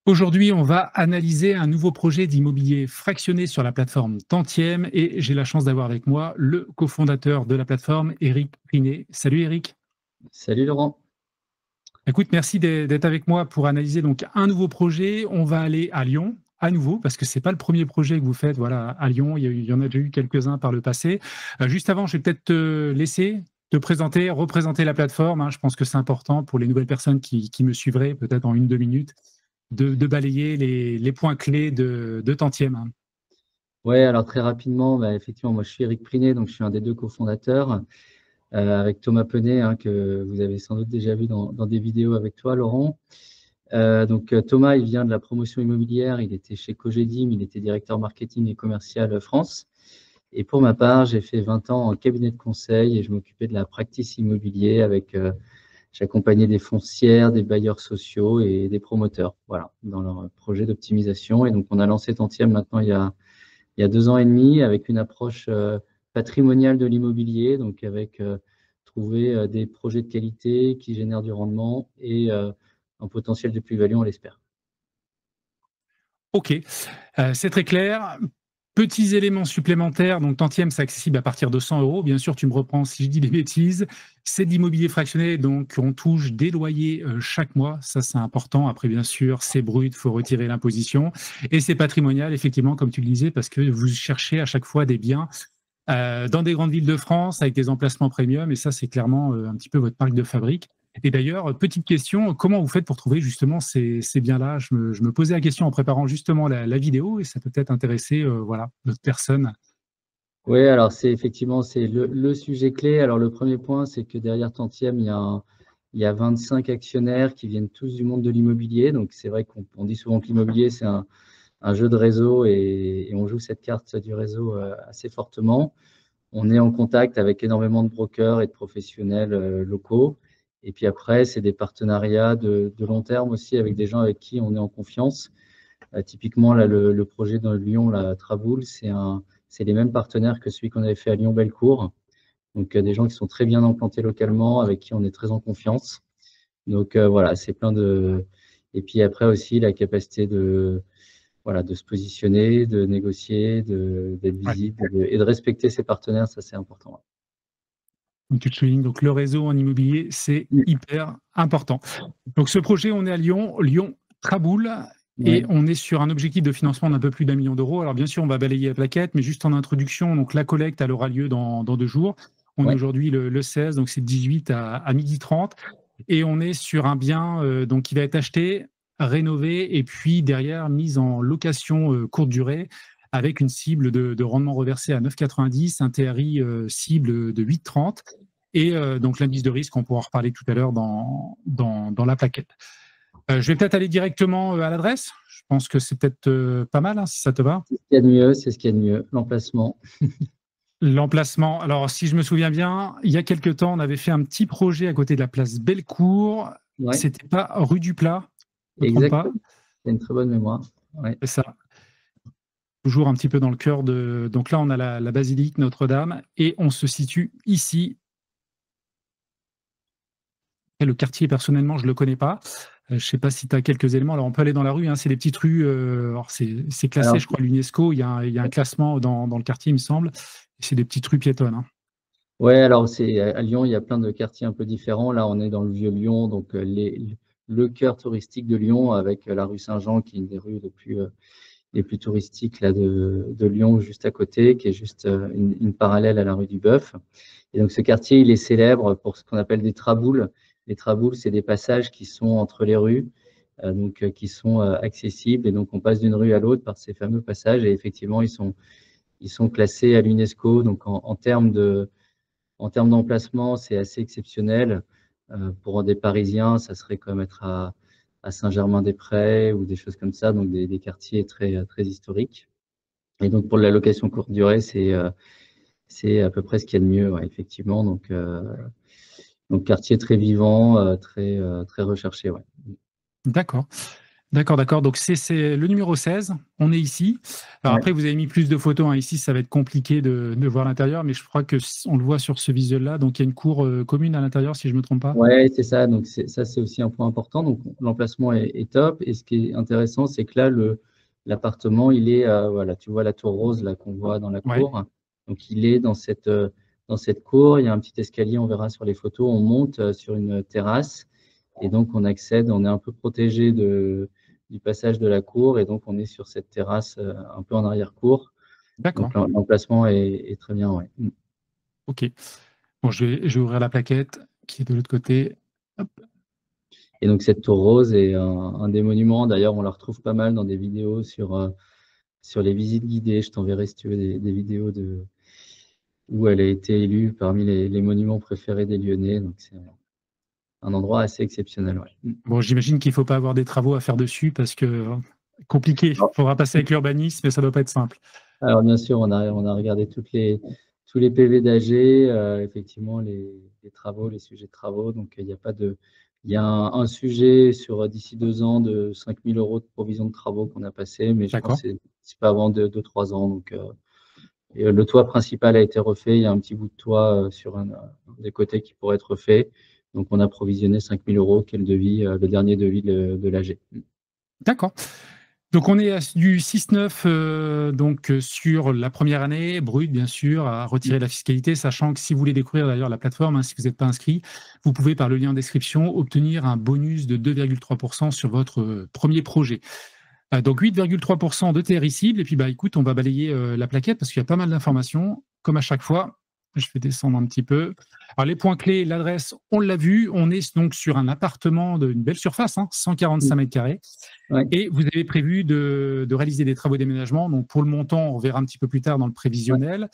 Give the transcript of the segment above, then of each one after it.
Aujourd'hui, on va analyser un nouveau projet d'immobilier fractionné sur la plateforme Tantième et j'ai la chance d'avoir avec moi le cofondateur de la plateforme, Éric Prinet. Salut Éric. Salut Laurent. Écoute, merci d'être avec moi pour analyser donc un nouveau projet. On va aller à Lyon à nouveau parce que c'est pas le premier projet que vous faites voilà, à Lyon. Il y en a déjà eu quelques-uns par le passé. Juste avant, je vais peut-être te laisser te présenter, représenter la plateforme, hein. Je pense que c'est important pour les nouvelles personnes qui me suivraient, peut-être en une, deux minutes, de balayer les points clés de Tantième, hein. Ouais, alors très rapidement, effectivement, moi je suis Éric Prinet, donc je suis un des deux cofondateurs, avec Thomas Penet, hein, que vous avez sans doute déjà vu dans des vidéos avec toi, Laurent. Thomas, il vient de la promotion immobilière, il était chez Cogedim, il était directeur marketing et commercial France. Et pour ma part, j'ai fait 20 ans en cabinet de conseil et je m'occupais de la practice immobilier j'accompagnais des foncières, des bailleurs sociaux et des promoteurs, voilà, dans leurs projets d'optimisation. Et donc on a lancé Tantième maintenant il y a 2 ans et demi avec une approche patrimoniale de l'immobilier, donc avec trouver des projets de qualité qui génèrent du rendement et un potentiel de plus-value, on l'espère. Ok, c'est très clair. Petits éléments supplémentaires, donc Tantième, c'est accessible à partir de 100 euros. Bien sûr, tu me reprends si je dis des bêtises. C'est de l'immobilier fractionné, donc on touche des loyers chaque mois. Ça, c'est important. Après, bien sûr, c'est brut, il faut retirer l'imposition. Et c'est patrimonial, effectivement, comme tu le disais, parce que vous cherchez à chaque fois des biens dans des grandes villes de France avec des emplacements premium. Et ça, c'est clairement un petit peu votre marque de fabrique. Et d'ailleurs, petite question, comment vous faites pour trouver justement ces biens-là? Je me posais la question en préparant justement la vidéo et ça peut peut-être intéresser voilà, d'autres personnes. Oui, alors c'est effectivement c'est le sujet clé. Alors le premier point, c'est que derrière Tantième, il y a 25 actionnaires qui viennent tous du monde de l'immobilier. Donc c'est vrai qu'on dit souvent que l'immobilier, c'est un jeu de réseau et on joue cette carte du réseau assez fortement. On est en contact avec énormément de brokers et de professionnels locaux. Et puis après, c'est des partenariats de long terme aussi avec des gens avec qui on est en confiance. Typiquement, là, le projet dans Lyon, la Traboul, c'est les mêmes partenaires que celui qu'on avait fait à Lyon-Bellecour. Donc, des gens qui sont très bien implantés localement, avec qui on est très en confiance. Donc, voilà, c'est plein de. Et puis après aussi, la capacité voilà, de se positionner, de négocier, d'être Ouais. visible et de respecter ses partenaires, ça c'est important. Comme tu le soulignes, donc le réseau en immobilier, c'est Ouais. hyper important. Donc ce projet, on est à Lyon, Lyon-Traboul, et Ouais. on est sur un objectif de financement d'un peu plus d'1 million d'euros. Alors bien sûr, on va balayer la plaquette, mais juste en introduction, donc la collecte, elle aura lieu dans 2 jours. On est Ouais. aujourd'hui le 16, donc c'est 18 à 12h30. Et on est sur un bien donc, qui va être acheté, rénové, et puis derrière mis en location courte durée, avec une cible de rendement reversé à 9,90, un TRI cible de 8,30, et donc l'indice de risque, on pourra en reparler tout à l'heure dans la plaquette. Je vais peut-être aller directement à l'adresse. Je pense que c'est peut-être pas mal, hein, si ça te va. C'est ce qu'il y a de mieux, c'est ce qu'il y a de mieux, l'emplacement. L'emplacement, alors si je me souviens bien, il y a quelque temps, on avait fait un petit projet à côté de la place Bellecour. Ouais, C'était pas rue du Plat, je ne me trompe pas. exactement. C'est une très bonne mémoire. Ouais. C'est ça. Toujours un petit peu dans le cœur de. Donc là, on a la basilique Notre-Dame et on se situe ici. Et le quartier, personnellement, je ne le connais pas. Je ne sais pas si tu as quelques éléments. Alors, on peut aller dans la rue, hein, c'est des petites rues. Alors c'est classé, Alors, je crois, à l'UNESCO. Il y a un classement dans le quartier, il me semble. C'est des petites rues piétonnes, hein. ouais, alors c'est à Lyon, il y a plein de quartiers un peu différents. Là, on est dans le vieux Lyon, donc le cœur touristique de Lyon, avec la rue Saint-Jean, qui est une des rues les plus touristiques là, de Lyon, juste à côté, qui est juste une parallèle à la rue du Bœuf. Et donc, ce quartier, il est célèbre pour ce qu'on appelle des traboules. Les traboules, c'est des passages qui sont entre les rues, qui sont accessibles. Et donc, on passe d'une rue à l'autre par ces fameux passages. Et effectivement, ils sont classés à l'UNESCO. Donc, en termes d'emplacement, c'est assez exceptionnel. Pour des Parisiens, ça serait comme être à Saint-Germain-des-Prés ou des choses comme ça, donc des quartiers très, très historiques. Et donc, pour la location courte durée, c'est à peu près ce qu'il y a de mieux, ouais, effectivement. Donc quartier très vivant, très recherché, ouais. D'accord. D'accord, d'accord. Donc c'est le numéro 16. On est ici. Alors Ouais. après, vous avez mis plus de photos, hein. Ici, ça va être compliqué de voir l'intérieur, mais je crois que on le voit sur ce visuel-là. Donc il y a une cour commune à l'intérieur, si je ne me trompe pas. Ouais, c'est ça. Donc, ça, c'est aussi un point important. Donc, l'emplacement est top. Et ce qui est intéressant, c'est que là, l'appartement, il est, voilà, tu vois la tour rose là qu'on voit dans la Ouais. cour. Donc, il est dans cette cour. Il y a un petit escalier, on verra sur les photos. On monte sur une terrasse. Et donc, on accède, on est un peu protégé du passage de la cour. Et donc, on est sur cette terrasse un peu en arrière-cour. D'accord. Donc, l'emplacement est très bien, ouais. Ok. Bon, je vais ouvrir la plaquette qui est de l'autre côté. Hop. Et donc, cette tour rose est un des monuments. D'ailleurs, on la retrouve pas mal dans des vidéos sur les visites guidées. Je t'enverrai, si tu veux, des vidéos où elle a été élue parmi les monuments préférés des Lyonnais. Donc, c'est un endroit assez exceptionnel. Ouais. Bon, j'imagine qu'il ne faut pas avoir des travaux à faire dessus parce que compliqué. Il Alors, faudra passer avec l'urbanisme, mais ça ne doit pas être simple. alors, bien sûr, on a regardé tous les PV d'AG, effectivement, les travaux, les sujets de travaux. Donc, il n'y a pas de. Il y a un sujet sur d'ici 2 ans de 5 000 € de provision de travaux qu'on a passé, mais je pense D'accord. que c'est pas avant 2-3 ans. Donc, et, le toit principal a été refait. Il y a un petit bout de toit sur un des côtés qui pourrait être refait. Donc, on a provisionné 5 000 €, qui est le devis, le dernier devis de l'AG. D'accord. Donc on est à du 6,9 donc sur la première année, brut bien sûr, à retirer la fiscalité, sachant que si vous voulez découvrir d'ailleurs la plateforme, hein, si vous n'êtes pas inscrit, vous pouvez par le lien en description obtenir un bonus de 2,3% sur votre premier projet. Donc 8,3% de TRI cible et puis bah écoute, on va balayer la plaquette parce qu'il y a pas mal d'informations, comme à chaque fois. Je vais descendre un petit peu. Alors les points clés, l'adresse, on l'a vu, on est donc sur un appartement d'une belle surface, hein, 145 mètres carrés. Ouais. Et vous avez prévu de réaliser des travaux d'aménagement. Donc, pour le montant, on verra un petit peu plus tard dans le Ouais. prévisionnel.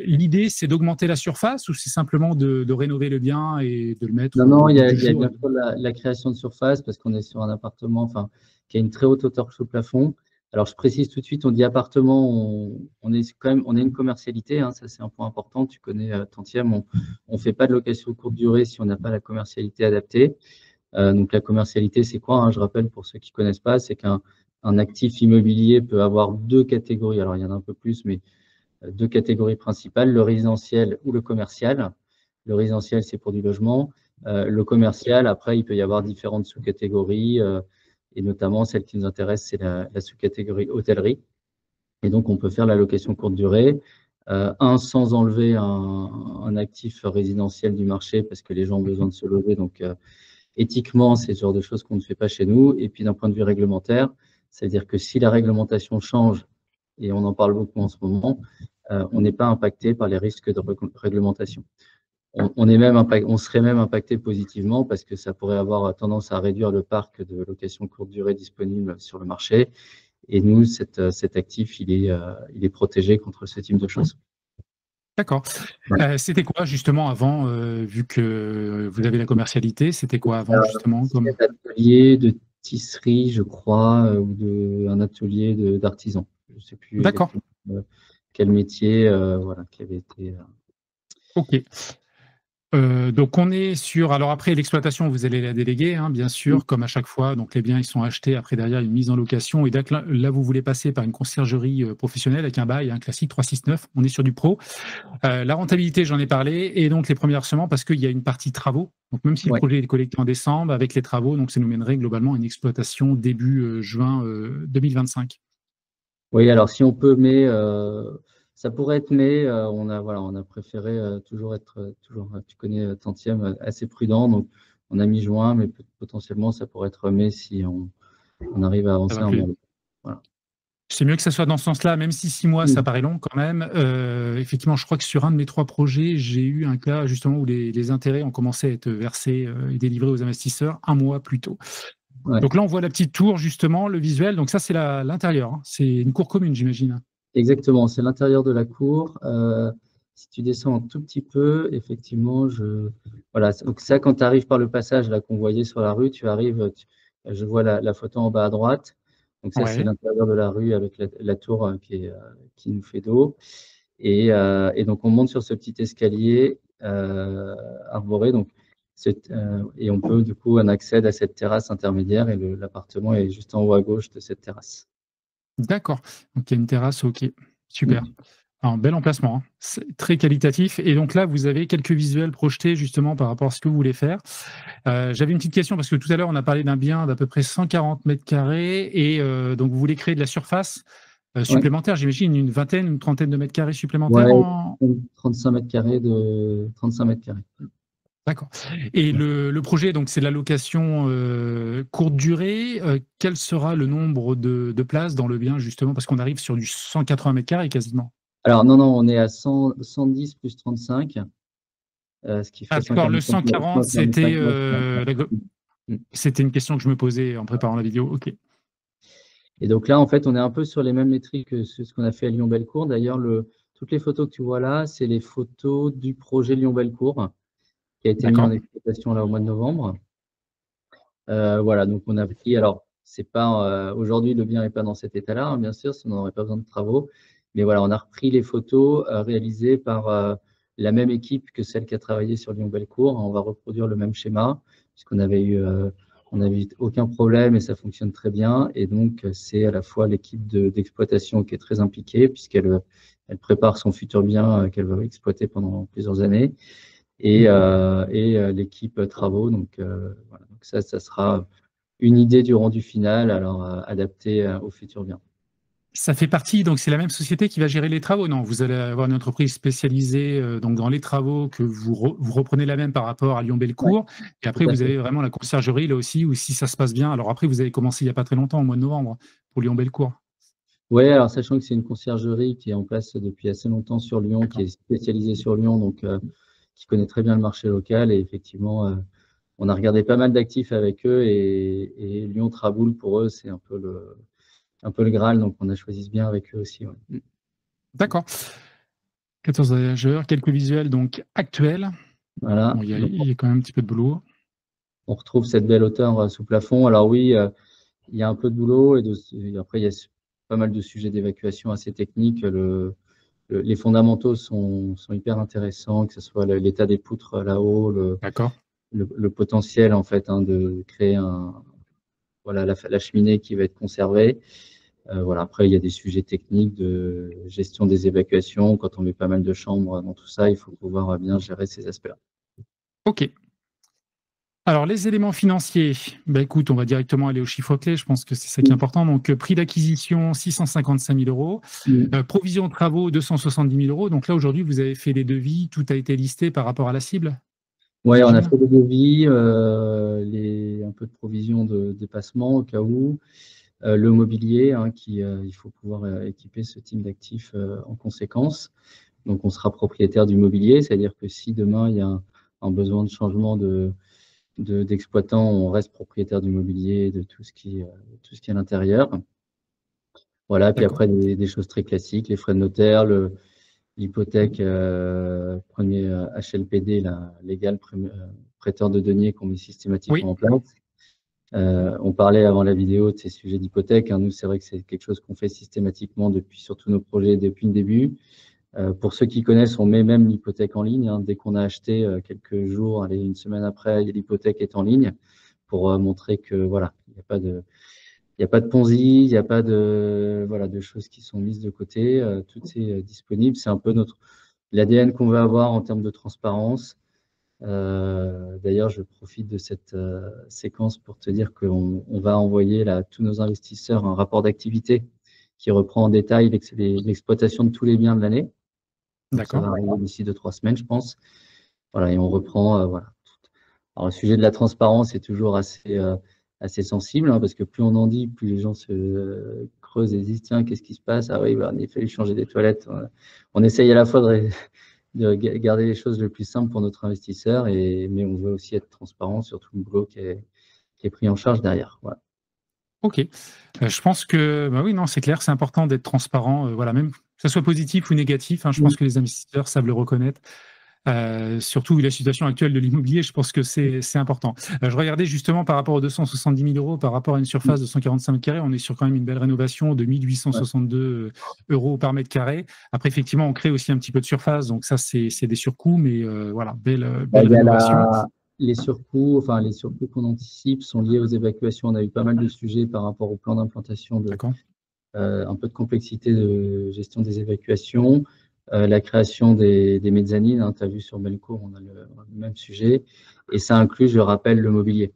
L'idée, c'est d'augmenter la surface ou c'est simplement de rénover le bien et de le mettre Non, au non, goût du il y a jour? bien sûr la création de surface parce qu'on est sur un appartement, enfin, qui a une très haute hauteur sous le plafond. Alors, je précise tout de suite, on dit appartement, on est quand même, on est une commercialité, hein, ça c'est un point important. Tu connais Tantième, on fait pas de location courte durée si on n'a pas la commercialité adaptée. Donc, la commercialité, c'est quoi, hein? Je rappelle pour ceux qui connaissent pas, c'est qu'un actif immobilier peut avoir deux catégories. Alors, il y en a un peu plus, mais deux catégories principales, le résidentiel ou le commercial. Le résidentiel, c'est pour du logement. Le commercial, après, il peut y avoir différentes sous-catégories, et notamment celle qui nous intéresse, c'est la sous-catégorie hôtellerie. Et donc, on peut faire la location courte durée, sans enlever un actif résidentiel du marché parce que les gens ont besoin de se loger. Donc, éthiquement, c'est ce genre de choses qu'on ne fait pas chez nous. Et puis, d'un point de vue réglementaire, c'est-à-dire que si la réglementation change, et on en parle beaucoup en ce moment, on n'est pas impacté par les risques de réglementation. On serait même impacté positivement parce que ça pourrait avoir tendance à réduire le parc de location courte durée disponible sur le marché. Et nous, cet actif, il est protégé contre ce type de choses. D'accord. C'était quoi justement avant, vu que vous avez la commercialité, c'était quoi avant justement C'est comme... un atelier de tisserie, je crois, ou un atelier d'artisan. Je ne sais plus D'accord. exactement quel métier, voilà, qui avait été. Ok. Donc on est sur, alors après l'exploitation, vous allez la déléguer, hein, bien sûr, comme à chaque fois. Donc les biens, ils sont achetés. Après, derrière, une mise en location. Et là, vous voulez passer par une conciergerie professionnelle avec un bail, un classique 369. On est sur du pro. La rentabilité, j'en ai parlé. Et donc les premiers versements, parce qu'il y a une partie travaux. Donc même si le Ouais, projet est collecté en décembre, avec les travaux, donc ça nous mènerait globalement à une exploitation début juin 2025. oui, alors si on peut, mais ça pourrait être mai. Voilà, on a préféré toujours être, tu connais Tantième, assez prudent. Donc, on a mis juin, mais potentiellement, ça pourrait être mai si on arrive à Ça avancer va un plus mois. vite. Voilà. C'est mieux que ça soit dans ce sens-là, même si 6 mois, ça paraît long quand même. Effectivement, je crois que sur un de mes 3 projets, j'ai eu un cas justement où les intérêts ont commencé à être versés et délivrés aux investisseurs 1 mois plus tôt. Ouais. Donc là, on voit la petite tour, justement, le visuel. Donc ça, c'est l'intérieur, hein. C'est une cour commune, j'imagine. Exactement, c'est l'intérieur de la cour. Si tu descends un tout petit peu, effectivement, voilà. Donc ça, quand tu arrives par le passage là qu'on voyait sur la rue, je vois la photo en bas à droite. Donc ça, c'est Ouais. l'intérieur de la rue avec la tour qui nous fait dos. Et donc on monte sur ce petit escalier arboré. Donc Et on peut, du coup, on accède à cette terrasse intermédiaire et l'appartement est juste en haut à gauche de cette terrasse. D'accord. Donc il y a une terrasse, ok. Super. Mm. Un bel emplacement, hein. C'est très qualitatif. Et donc là, vous avez quelques visuels projetés justement par rapport à ce que vous voulez faire. J'avais une petite question parce que tout à l'heure, on a parlé d'un bien d'à peu près 140 mètres carrés et donc vous voulez créer de la surface Ouais, supplémentaire, j'imagine une vingtaine, une trentaine de mètres carrés supplémentaires ouais, en... 35 mètres carrés de 35 mètres carrés. D'accord. Et le projet, donc c'est de la location courte durée. Quel sera le nombre de places dans le bien justement parce qu'on arrive sur du 180 mètres carrés quasiment. Alors, non, on est à 110 plus 35, ce qui Ah fait d'accord, le 145 140, c'était mètres carrés. Mm. c'était une question que je me posais en préparant la vidéo. Ok. Et donc là, en fait, on est un peu sur les mêmes métriques que ce qu'on a fait à Lyon-Bellecour. D'ailleurs, toutes les photos que tu vois là, c'est les photos du projet Lyon-Bellecour qui a été mis en D'accord. exploitation là au mois de novembre. Voilà, donc on a pris, alors, c'est pas, aujourd'hui, le bien n'est pas dans cet état-là, hein, bien sûr, sinon on n'aurait pas besoin de travaux. Mais voilà, on a repris les photos réalisées par la même équipe que celle qui a travaillé sur Lyon-Bellecour. On va reproduire le même schéma, puisqu'on on n'avait eu aucun problème et ça fonctionne très bien. Et donc, c'est à la fois l'équipe d'exploitation qui est très impliquée, elle prépare son futur bien qu'elle va exploiter pendant plusieurs années et l'équipe travaux. Donc, voilà. Donc ça sera une idée du rendu final, alors adapté au futur bien. Ça fait partie, donc c'est la même société qui va gérer les travaux, non? Vous allez avoir une entreprise spécialisée donc dans les travaux que vous reprenez la même par rapport à Ouais, Lyon-Bellecour. Et tout après, à vous fait. avez vraiment la conciergerie là aussi, où si ça se passe bien. Alors après, vous avez commencé il n'y a pas très longtemps, au mois de novembre, pour Lyon-Bellecour. Oui, alors sachant que c'est une conciergerie qui est en place depuis assez longtemps sur Lyon, qui D'accord. est spécialisée sur Lyon, donc qui connaît très bien le marché local. Et effectivement, on a regardé pas mal d'actifs avec eux et Lyon Traboul, pour eux, c'est un peu le Graal. Donc, on a choisi ce bien avec eux aussi. Ouais. D'accord. 14 voyageurs, quelques visuels donc actuels. Voilà. Bon, Donc, il y a quand même un petit peu de boulot. on retrouve cette belle hauteur sous plafond. Alors oui, il y a un peu de boulot et après, il y a pas mal de sujets d'évacuation assez techniques. Les fondamentaux sont hyper intéressants, que ce soit l'état des poutres là-haut, D'accord. le potentiel en fait de créer voilà, la cheminée qui va être conservée. Voilà, après, il y a des sujets techniques de gestion des évacuations. Quand on met pas mal de chambres dans tout ça, il faut pouvoir bien gérer ces aspects-là. OK. Alors, les éléments financiers, bah, écoute, on va directement aller aux chiffres clés. Je pense que c'est ça qui est important. Donc, prix d'acquisition, 655 000 euros. Mm. Provision de travaux, 270 000 euros. Donc là, aujourd'hui, vous avez fait les devis. Tout a été listé par rapport à la cible, Ouais, on a j'imagine. fait des devis, un peu de provision de dépassement au cas où. Le mobilier, hein, il faut pouvoir équiper ce type d'actifs en conséquence. Donc, on sera propriétaire du mobilier, c'est-à-dire que si demain il y a un besoin de changement d'exploitant, on reste propriétaire du mobilier, de tout ce qui est à l'intérieur. Voilà, puis D'accord. après, des choses très classiques, les frais de notaire, l'hypothèque, premier HLPD, la légal, prêteur de deniers qu'on met Oui, systématiquement en place. On parlait avant la vidéo de ces sujets d'hypothèque, hein. Nous, c'est vrai que c'est quelque chose qu'on fait systématiquement depuis sur tous nos projets depuis le début. Pour ceux qui connaissent, on met même l'hypothèque en ligne, hein. Dès qu'on a acheté, quelques jours, allez, une semaine après, l'hypothèque est en ligne pour montrer que voilà, il n'y a pas de Ponzi, il n'y a pas voilà, de choses qui sont mises de côté. Tout est disponible. C'est un peu l'ADN qu'on veut avoir en termes de transparence. D'ailleurs, je profite de cette séquence pour te dire qu'on va envoyer là, à tous nos investisseurs un rapport d'activité qui reprend en détail l'exploitation de tous les biens de l'année. Donc, ça d'accord. va arriver d'ici 2-3 semaines, je pense. Voilà, et on reprend. Voilà. Alors, le sujet de la transparence est toujours assez sensible, hein, parce que plus on en dit, plus les gens se creusent et disent, tiens, qu'est-ce qui se passe? Ah oui, bah, il a fallu changer des toilettes. On essaye à la fois de garder les choses le plus simple pour notre investisseur, mais on veut aussi être transparent sur tout le boulot qui est pris en charge derrière. Voilà. OK. Je pense que, bah oui, non, c'est clair, c'est important d'être transparent, voilà, même que ça soit positif ou négatif, hein, je pense que les investisseurs savent le reconnaître. Surtout vu la situation actuelle de l'immobilier, je pense que c'est important. Je regardais justement par rapport aux 270 000 euros, par rapport à une surface de 145 mètres carrés, on est sur quand même une belle rénovation de 1 862 euros par mètre carré. Après, effectivement, on crée aussi un petit peu de surface, donc ça, c'est des surcoûts, mais voilà, Bah, belle rénovation. les surcoûts, enfin les surcoûts qu'on anticipe sont liés aux évacuations. On a eu pas mal de sujets par rapport au plan d'implantation, D'accord. un peu de complexité de gestion des évacuations, la création des mezzanines. Hein, tu as vu sur Belcourt, on a le même sujet. Et ça inclut, je rappelle, le mobilier,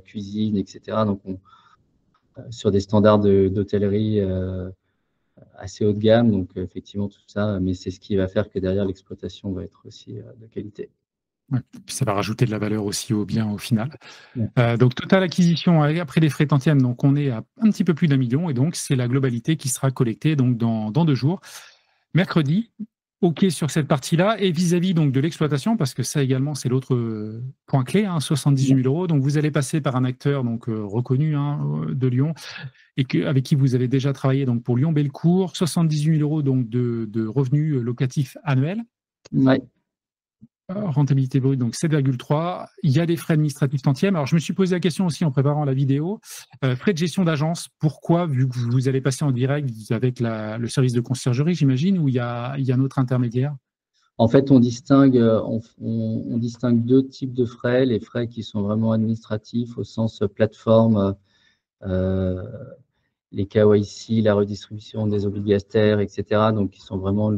cuisine, etc. Donc, sur des standards d'hôtellerie assez haut de gamme. Donc, effectivement, tout ça, mais c'est ce qui va faire que derrière, l'exploitation va être aussi de qualité. Ouais. Puis ça va rajouter de la valeur aussi au bien au final. Ouais. Donc total acquisition après les frais tantièmes, donc on est à un petit peu plus d'1 million et donc c'est la globalité qui sera collectée donc dans 2 jours. Mercredi, OK sur cette partie-là et vis-à-vis donc de l'exploitation, parce que ça également c'est l'autre, point clé, hein, 78 000 €. Donc vous allez passer par un acteur donc, reconnu, hein, de Lyon et avec qui vous avez déjà travaillé donc pour Lyon-Bellecour. 78 000 € donc de revenus, locatifs annuels. Ouais. Rentabilité brute, donc 7,3. Il y a des frais administratifs tantièmes. Alors, je me suis posé la question aussi en préparant la vidéo. Frais de gestion d'agence, pourquoi, vu que vous allez passer en direct avec le service de conciergerie, j'imagine, ou il y a un autre intermédiaire? En fait, on distingue, on distingue deux types de frais. Les frais qui sont vraiment administratifs au sens plateforme, euh, les KYC, la redistribution des obligataires, etc. Donc, qui sont vraiment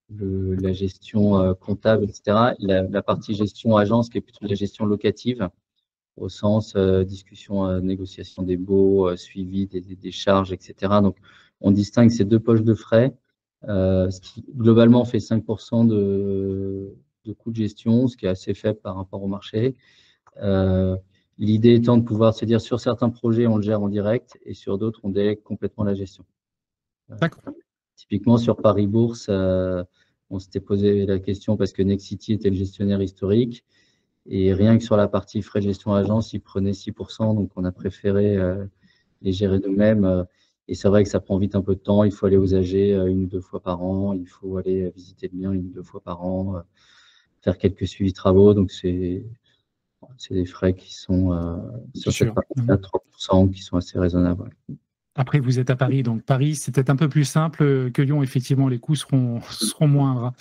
la gestion comptable, etc. La partie gestion agence, qui est plutôt la gestion locative, au sens discussion, négociation des baux, suivi des charges, etc. Donc, on distingue ces deux poches de frais, ce qui globalement fait 5% de coût de gestion, ce qui est assez faible par rapport au marché. L'idée étant de pouvoir se dire sur certains projets, on le gère en direct et sur d'autres, on délègue complètement la gestion. D'accord. Typiquement sur Paris Bourse, on s'était posé la question parce que Nexity était le gestionnaire historique et rien que sur la partie frais de gestion agence, ils prenaient 6%, donc on a préféré les gérer nous-mêmes. Et c'est vrai que ça prend vite un peu de temps. Il faut aller aux AG 1 ou 2 fois par an. Il faut aller visiter le bien 1 ou 2 fois par an, faire quelques suivis travaux. Donc, c'est des frais qui sont C'est sur cette sûr. partie-là, 3%, qui sont assez raisonnables. Après, vous êtes à Paris, donc Paris, c'est peut-être un peu plus simple que Lyon. Effectivement, les coûts seront moindres.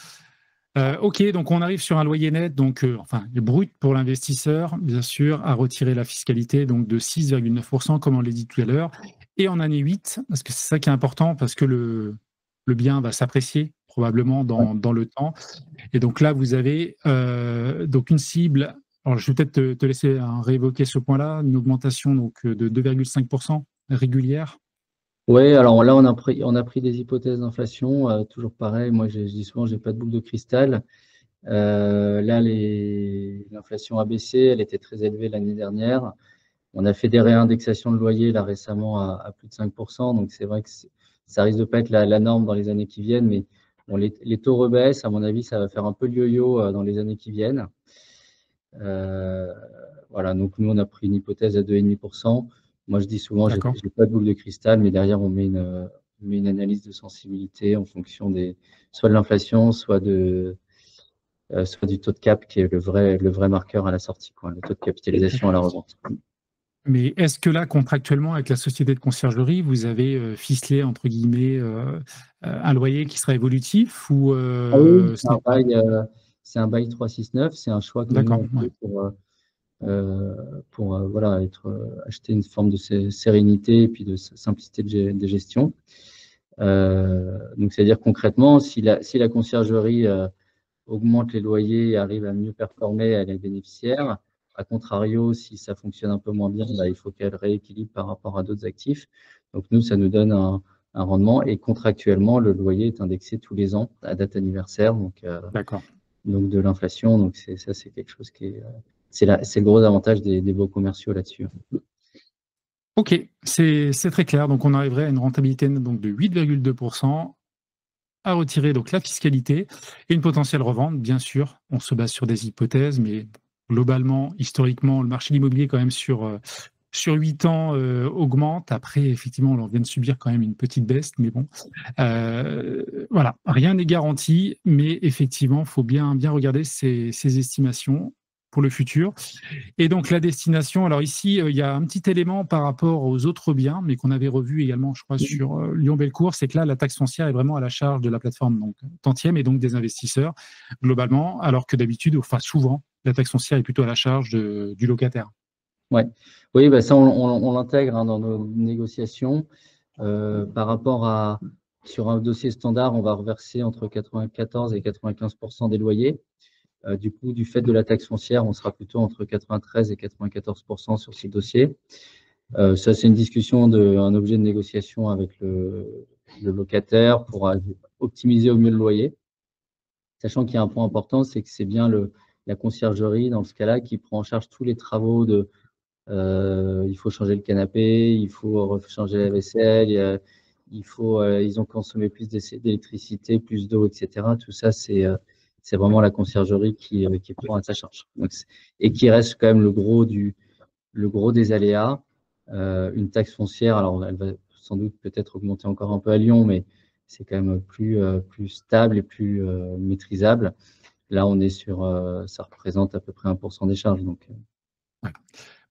OK, donc on arrive sur un loyer net, donc enfin brut pour l'investisseur, bien sûr, à retirer la fiscalité donc de 6,9%, comme on l'a dit tout à l'heure, et en année 8, parce que c'est ça qui est important, parce que le bien va s'apprécier probablement Ouais. dans le temps. Et donc là, vous avez donc une cible. Alors, je vais peut-être te laisser réévoquer ce point-là, une augmentation donc de 2,5% régulière. Oui, alors là, on a pris des hypothèses d'inflation, toujours pareil. Moi, je dis souvent, j'ai pas de boule de cristal. Là, l'inflation a baissé, elle était très élevée l'année dernière. On a fait des réindexations de loyer là récemment à plus de 5%. Donc, c'est vrai que ça risque de pas être la norme dans les années qui viennent. Mais bon, les taux rebaissent. À mon avis, ça va faire un peu le yo-yo dans les années qui viennent. Voilà, donc nous, on a pris une hypothèse à 2,5%. Moi, je dis souvent, j'ai D'accord. pas de boule de cristal, mais derrière, on met une analyse de sensibilité en fonction soit de l'inflation, soit du taux de cap, qui est le vrai marqueur à la sortie, quoi, le taux de capitalisation à la revente. Mais est-ce que là, contractuellement, avec la société de conciergerie, vous avez ficelé, entre guillemets, un loyer qui sera évolutif ou Ah oui, ce n'est pas? c'est un bail 369, c'est un choix que nous, D'accord, on ouais. fait pour voilà, acheter une forme de sérénité et puis de simplicité de gestion. Donc, c'est-à-dire concrètement, si la conciergerie augmente les loyers et arrive à mieux performer, elle est bénéficiaire. A contrario, si ça fonctionne un peu moins bien, il faut qu'elle rééquilibre par rapport à d'autres actifs. Donc, nous, ça nous donne un rendement et contractuellement, le loyer est indexé tous les ans à date anniversaire, donc D'accord. de l'inflation. Donc, ça, c'est quelque chose qui est… C'est le gros avantage des baux commerciaux là-dessus. OK, c'est très clair. Donc on arriverait à une rentabilité donc de 8,2%, à retirer donc la fiscalité et une potentielle revente, bien sûr. On se base sur des hypothèses, mais globalement, historiquement, le marché de l'immobilier quand même sur 8 ans, augmente. Après, effectivement, on vient de subir quand même une petite baisse, mais bon, voilà, rien n'est garanti, mais effectivement, il faut bien regarder ces estimations pour le futur. Et donc, la destination, alors ici, il y a un petit élément par rapport aux autres biens, mais qu'on avait revu également, je crois, sur Lyon-Bellecour, c'est que là, la taxe foncière est vraiment à la charge de la plateforme donc Tantième et donc des investisseurs, globalement, alors que d'habitude, enfin souvent, la taxe foncière est plutôt à la charge du locataire. Ouais. Oui, bah ça, on l'intègre hein, dans nos négociations. Par rapport à, sur un dossier standard, on va reverser entre 94 et 95% des loyers. Du coup, du fait de la taxe foncière, on sera plutôt entre 93 et 94% sur ce dossier. Ça, c'est une discussion, un objet de négociation avec le locataire pour optimiser au mieux le loyer. Sachant qu'il y a un point important, c'est que c'est bien la conciergerie, dans ce cas-là, qui prend en charge tous les travaux de il faut changer le canapé, il faut changer la vaisselle, ils ont consommé plus d'électricité, plus d'eau, etc. Tout ça, c'est vraiment la conciergerie qui prend à sa charge. Donc, et qui reste quand même le gros des aléas. Une taxe foncière, alors elle va sans doute peut-être augmenter encore un peu à Lyon, mais c'est quand même plus stable et plus maîtrisable. Là, on est sur, ça représente à peu près 1% des charges. Donc, ouais.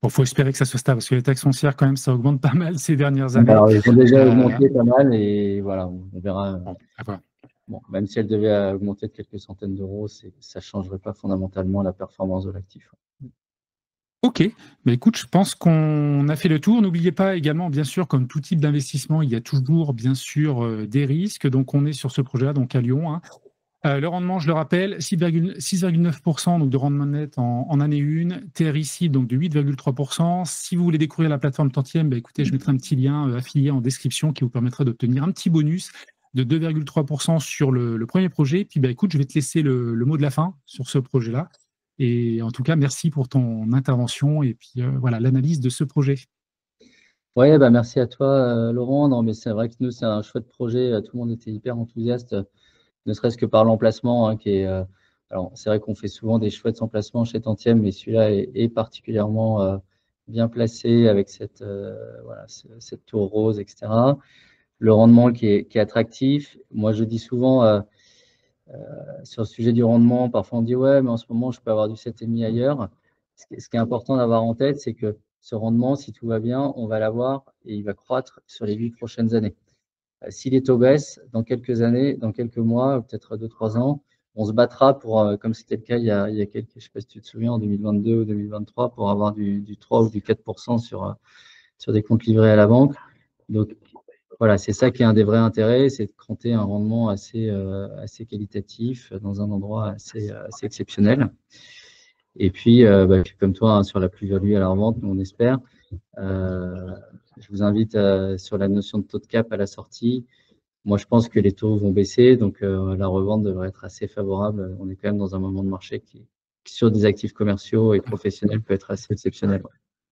Bon, faut espérer que ça se stable, parce que les taxes foncières, quand même, ça augmente pas mal ces dernières années. alors, ils ont déjà augmenté pas mal et voilà, on verra. Bon, Bon, même si elle devait augmenter de quelques centaines d'euros, ça ne changerait pas fondamentalement la performance de l'actif. Ok, mais écoute, je pense qu'on a fait le tour. N'oubliez pas également, bien sûr, comme tout type d'investissement, il y a toujours, bien sûr, des risques. Donc, on est sur ce projet-là, donc à Lyon. Hein. Le rendement, je le rappelle, 6,9% donc de rendement net en année 1, TRI cible donc de 8,3%. Si vous voulez découvrir la plateforme Tantième, bah, écoutez, je mettrai un petit lien affilié en description qui vous permettra d'obtenir un petit bonus de 2,3% sur le premier projet. Puis, bah, écoute, je vais te laisser le mot de la fin sur ce projet-là. Et en tout cas, merci pour ton intervention et puis voilà l'analyse de ce projet. Oui, bah merci à toi, Laurent. Non, mais c'est vrai que nous, c'est un chouette projet. Tout le monde était hyper enthousiaste, ne serait-ce que par l'emplacement, hein, qui est. Alors, c'est vrai qu'on fait souvent des chouettes emplacements chez Tantième, mais celui-là est particulièrement bien placé avec voilà, cette tour rose, etc. Le rendement qui est attractif. Moi, je dis souvent sur le sujet du rendement, parfois on dit ouais, mais en ce moment, je peux avoir du 7,5 ailleurs. Ce qui est important d'avoir en tête, c'est que ce rendement, si tout va bien, on va l'avoir et il va croître sur les 8 prochaines années. Si les taux baissent, dans quelques années, dans quelques mois, peut-être 2-3 ans, on se battra pour, comme c'était le cas il y a quelques, je ne sais pas si tu te souviens, en 2022 ou 2023, pour avoir du 3 ou du 4% sur des comptes livrés à la banque. Donc, voilà, c'est ça qui est un des vrais intérêts, c'est de compter un rendement assez qualitatif dans un endroit assez exceptionnel. Et puis, comme toi, hein, sur la plus-value à la revente, on espère. Je vous invite sur la notion de taux de cap à la sortie. Moi, je pense que les taux vont baisser, donc la revente devrait être assez favorable. On est quand même dans un moment de marché qui sur des actifs commerciaux et professionnels, peut être assez exceptionnel.